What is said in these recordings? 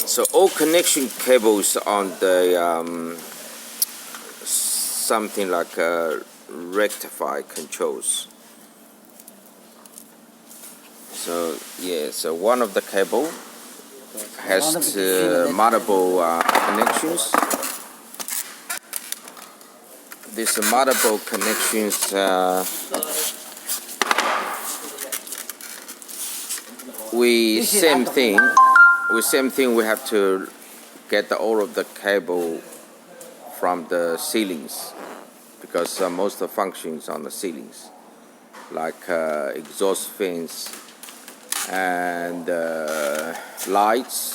So all connection cables on the something like rectify controls. So yeah, so one of the cable has multiple connections. These multiple connections same thing. We have to get all of the cable from the ceilings, because most of the functions on the ceilings, like exhaust fans and lights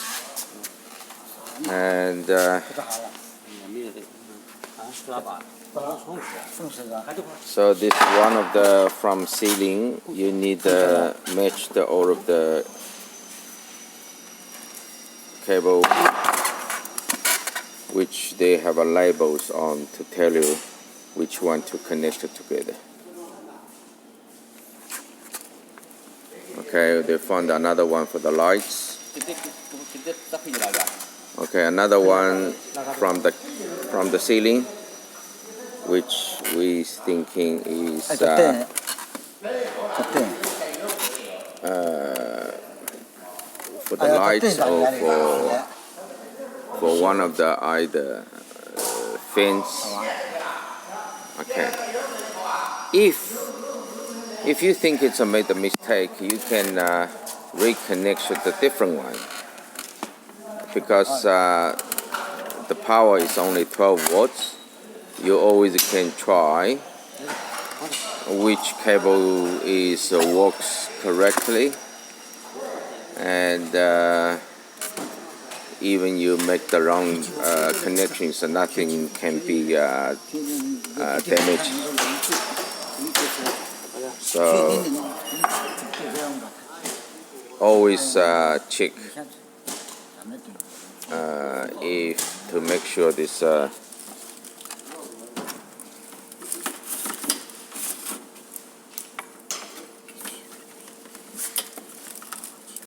and so this one of the from ceiling. You need to match all of the cable, which they have labels on to tell you which one to connect it together. Okay, they found another one for the lights. Okay, another one from the ceiling, which we thinking is for the lights or for one of the either fence. Okay, if you think it's made a mistake, you can reconnect with a different one, because the power is only 12 watts. You always can try which cable works correctly, and even you make the wrong connections, so nothing can be damaged. So always check if to make sure this